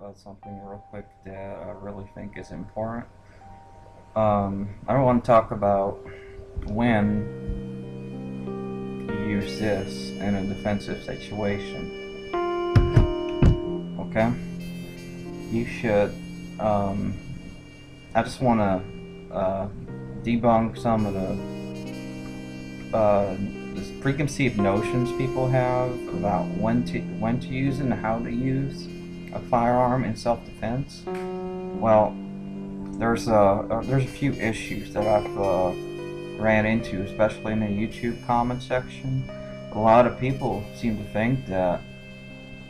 about something real quick that I really think is important. I don't want to talk about when you use this in a defensive situation. Okay? You should. I just want to debunk some of the preconceived notions people have about when to use and how to use a firearm in self-defense. Well, there's a few issues that I've ran into, especially in the YouTube comment section. A lot of people seem to think that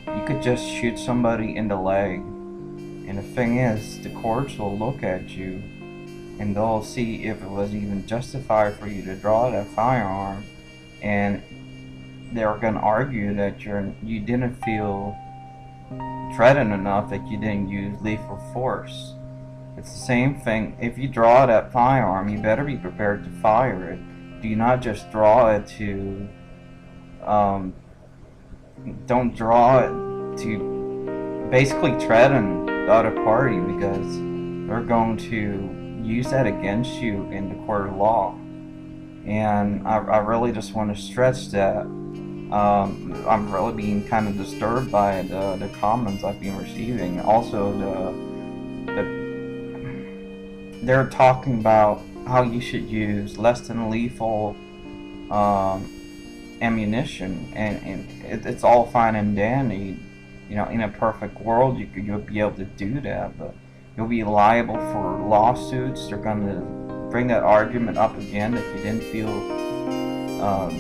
you could just shoot somebody in the leg, and the thing is, the courts will look at you and they'll see if it was even justified for you to draw that firearm, and they're gonna argue that you didn't feel threatened enough, that you didn't use lethal force. It's the same thing. If you draw that firearm, you better be prepared to fire it. Do not just draw it to don't draw it to basically threaten the other party, because they're going to use that against you in the court of law. And I really just want to stress that I'm really being kind of disturbed by the comments I've been receiving. Also, they're talking about how you should use less than lethal ammunition, and it's all fine and dandy. You know, in a perfect world, you'll be able to do that, but you'll be liable for lawsuits. They're going to bring that argument up again, that you didn't feel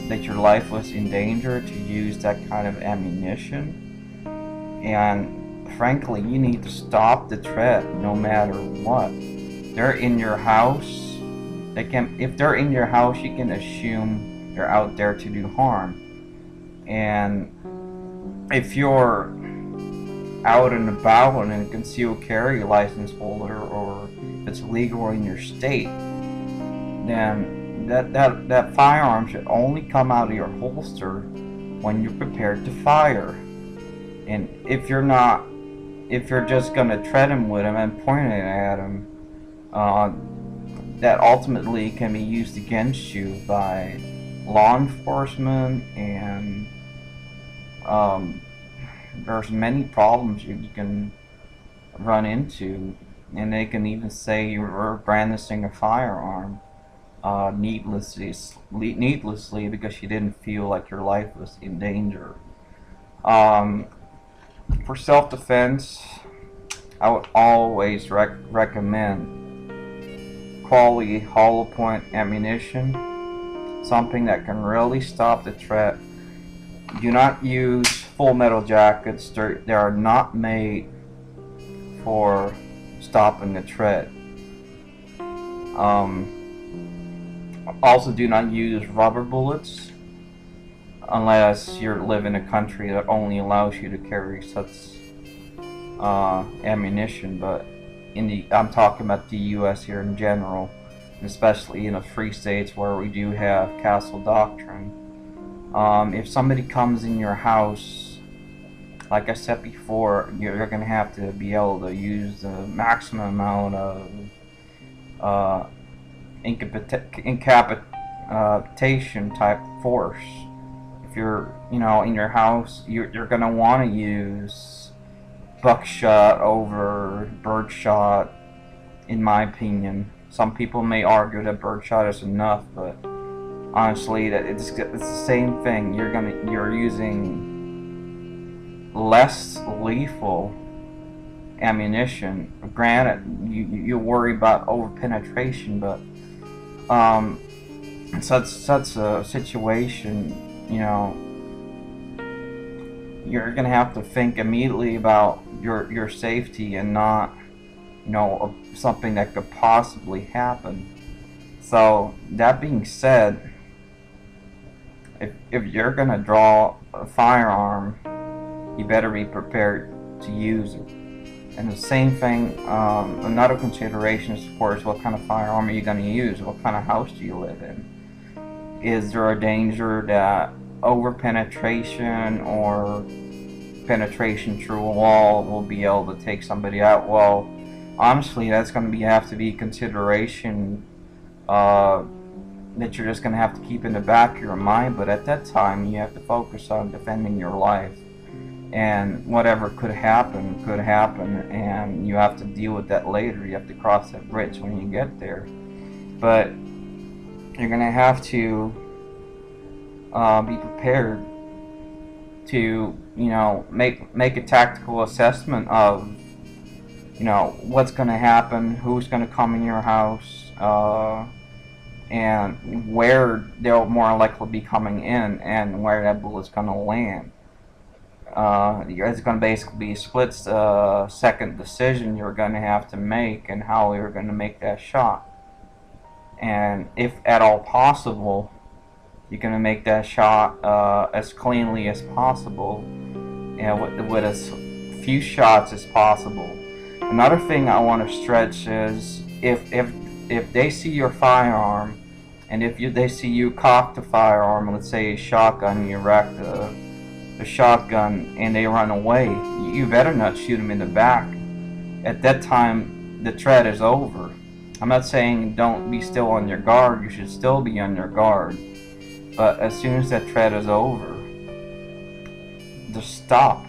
that your life was in danger to use that kind of ammunition. And frankly, you need to stop the threat no matter what. They're in your house. If they're in your house, you can assume they're out there to do harm. And if you're out and about and a concealed carry license holder, or if it's legal in your state, then that firearm should only come out of your holster when you're prepared to fire. And if you're just gonna threaten with him and point it at him, that ultimately can be used against you by law enforcement, and there's many problems you can run into, and they can even say you were brandishing a firearm needlessly because you didn't feel like your life was in danger. For self-defense, I would always recommend quality hollow point ammunition, something that can really stop the threat. Do not use full metal jackets. They are not made for stopping the threat. Also, do not use rubber bullets unless you live in a country that only allows you to carry such ammunition. But I'm talking about the U.S. here in general, especially in the free states where we do have castle doctrine. If somebody comes in your house, like I said before, you're going to have to be able to use the maximum amount of incapacitation type force. If you're, in your house, you're going to want to use buckshot over birdshot, in my opinion. Some people may argue that birdshot is enough, but honestly, that it's the same thing. You're using less lethal ammunition. Granted, you worry about over penetration, but in such a situation, you're gonna have to think immediately about your safety, and not something that could possibly happen. So that being said, if you're gonna draw a firearm, you better be prepared to use it. And the same thing, another consideration is, of course, what kind of firearm are you going to use? What kind of house do you live in? Is there a danger that over penetration or penetration through a wall will be able to take somebody out. Well, honestly, that's going to have to be consideration that you're just going to have to keep in the back of your mind. But at that time, you have to focus on defending your life. And whatever could happen, and you have to deal with that later. You have to cross that bridge when you get there. But you're going to have to be prepared to, make a tactical assessment of, what's going to happen, who's going to come in your house, and where they'll more likely be coming in, and where that bullet's going to land. It's going to basically be a split-second decision you're going to have to make, and how you're going to make that shot. And if at all possible, you're going to make that shot as cleanly as possible, and with as few shots as possible. Another thing I want to stretch is if they see your firearm, and if they see you cock the firearm, let's say a shotgun, you rack the shotgun, and they run away, you better not shoot them in the back. At that time, the threat is over. I'm not saying don't be still on your guard. You should still be on your guard. But as soon as that threat is over, just stop.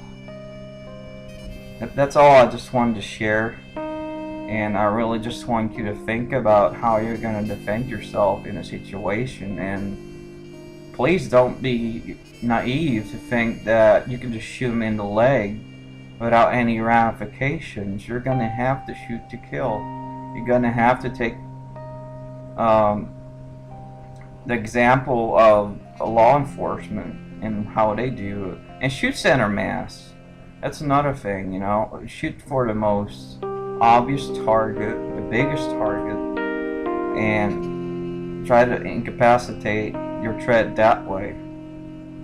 That's all I just wanted to share. And I really just want you to think about how you're going to defend yourself in a situation. And please don't be naive to think that you can just shoot them in the leg without any ramifications. You're going to have to shoot to kill. You're going to have to take the example of law enforcement and how they do it. And shoot center mass. That's another thing, Shoot for the most obvious target, the biggest target, and try to incapacitate your threat that way.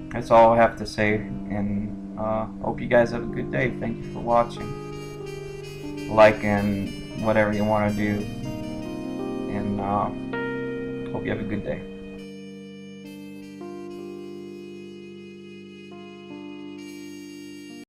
That's all I have to say, and hope you guys have a good day. Thank you for watching, liking, whatever you want to do, and hope you have a good day.